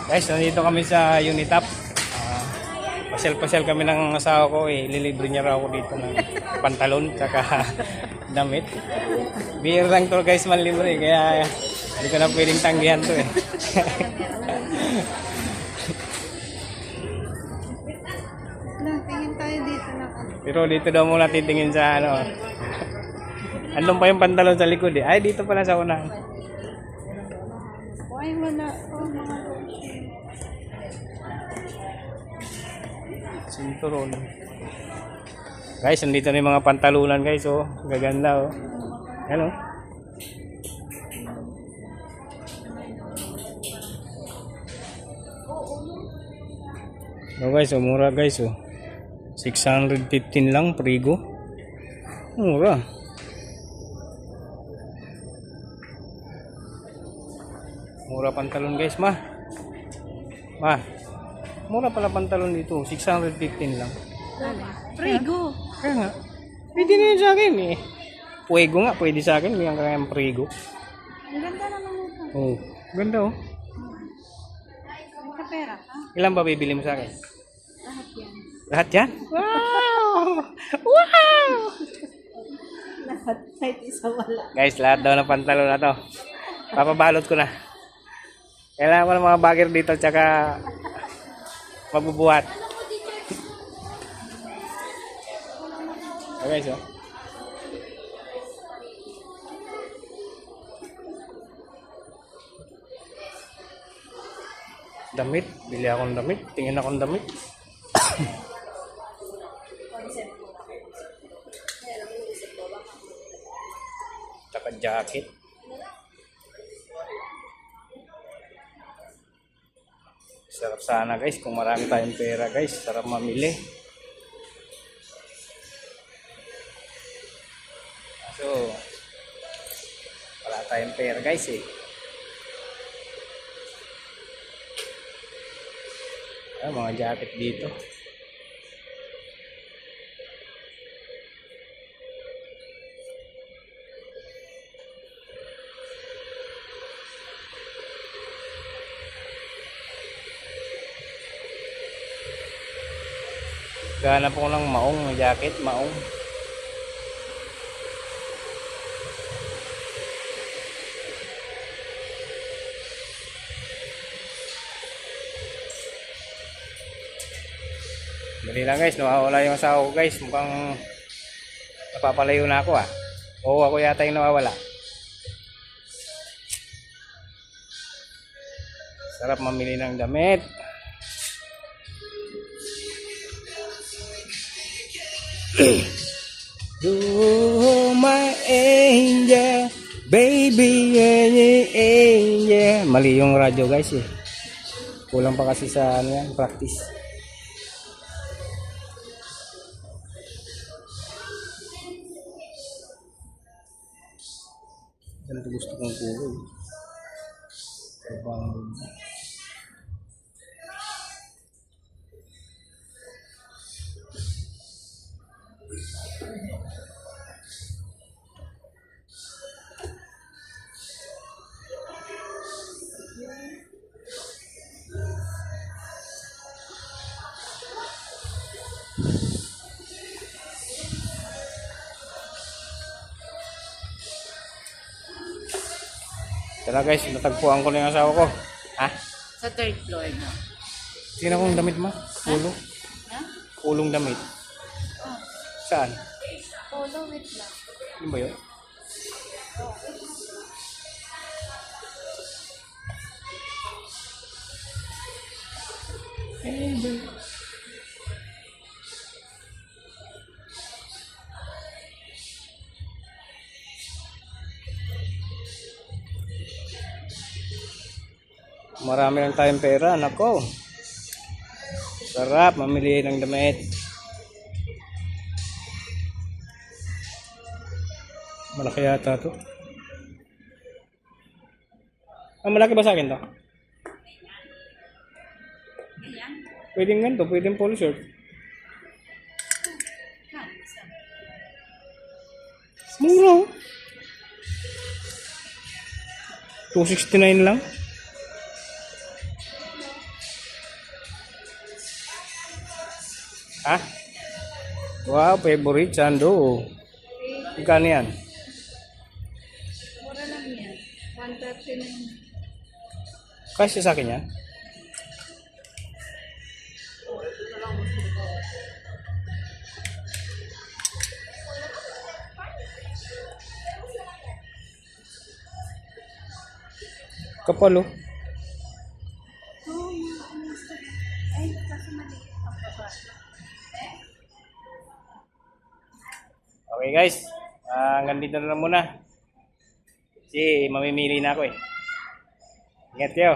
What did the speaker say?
Guys, nandito kami sa Unitap. Pasyal-pasyal kami ng asawa ko eh. Lilibre niya raw ako dito ng pantalon tsaka damit. Beer lang to guys, manlibre. Kaya hindi ko na pwedeng tanggihan to eh. Tingin tayo dito na. Pero dito daw muna titingin sa ano. Andun pa yung pantalon sa likod eh. Ay, dito pala sa unang. Ay, wala. Oh, mga Sinturon. Guys, nandito na yung mga pantalunan guys. Oh, gaganda oh. Yan oh. Oh guys, oh, mura guys oh. 615 lang prigo. Mura. Mura pantalon guys, ma. Mura pala pantalon dito, 615 lang. Prigo. Kaya nga. Pwede na yun sa akin eh. Puwego nga, pwede sa akin. May ang prigo. Ang ganda naman ito. Oh, ganda oh. May kapera ka? Ilan ba bibili mo sa akin? Lahat yan. Lahat yan? Wow! Wow! Lahat. Kahit isa wala. Guys, lahat daw ng pantalon na to. Papabalot ko na. Kailangan ko ng mga bagger dito tsaka magbubuhat. Okay, so. Damit. Bili akong damit. Tingin akong damit. Tsaka jacket. Sarap sana guys kung marami tayong pera guys. Sarap mamili. So, wala tayong pera guys eh. Mga jacket dito. Gahanap ko ng maong jacket, maong. Dali lang guys, nawawala yung asawa ko guys. Mukhang napapalayo na ako ah. Oo, ako yata yung nawawala. Sarap mamili ng damit. You my angel, baby, angel. Mali yung radyo guys eh. Kulang pa kasi sa ano yan, practice. Yan ito gusto kong kulay. Tara guys, natagpuan ko na yung asawa ko. Ha? Sa third floor na. Tingnan kong damit mo. Pulong. Ha? Pulong damit. Oh. Saan? Polo with black. Ano ba yun? Marami lang tayong pera, nako. Sarap mamili ng damit. Malaki yata to. Malaki ba sa akin to? Pwedeng ganito, pwedeng polo shirt. Mura. 269 lang. Ha? Wow, favorite sando. Magkano yan? Mura lang yan. 130 na yun. Kasi sa akin yan. Kapalo. Oh, ay, kasi maliit ang baba. Okay guys, hanggang dito na lang muna. Kasi mamimili na ako eh. Ingat kayo.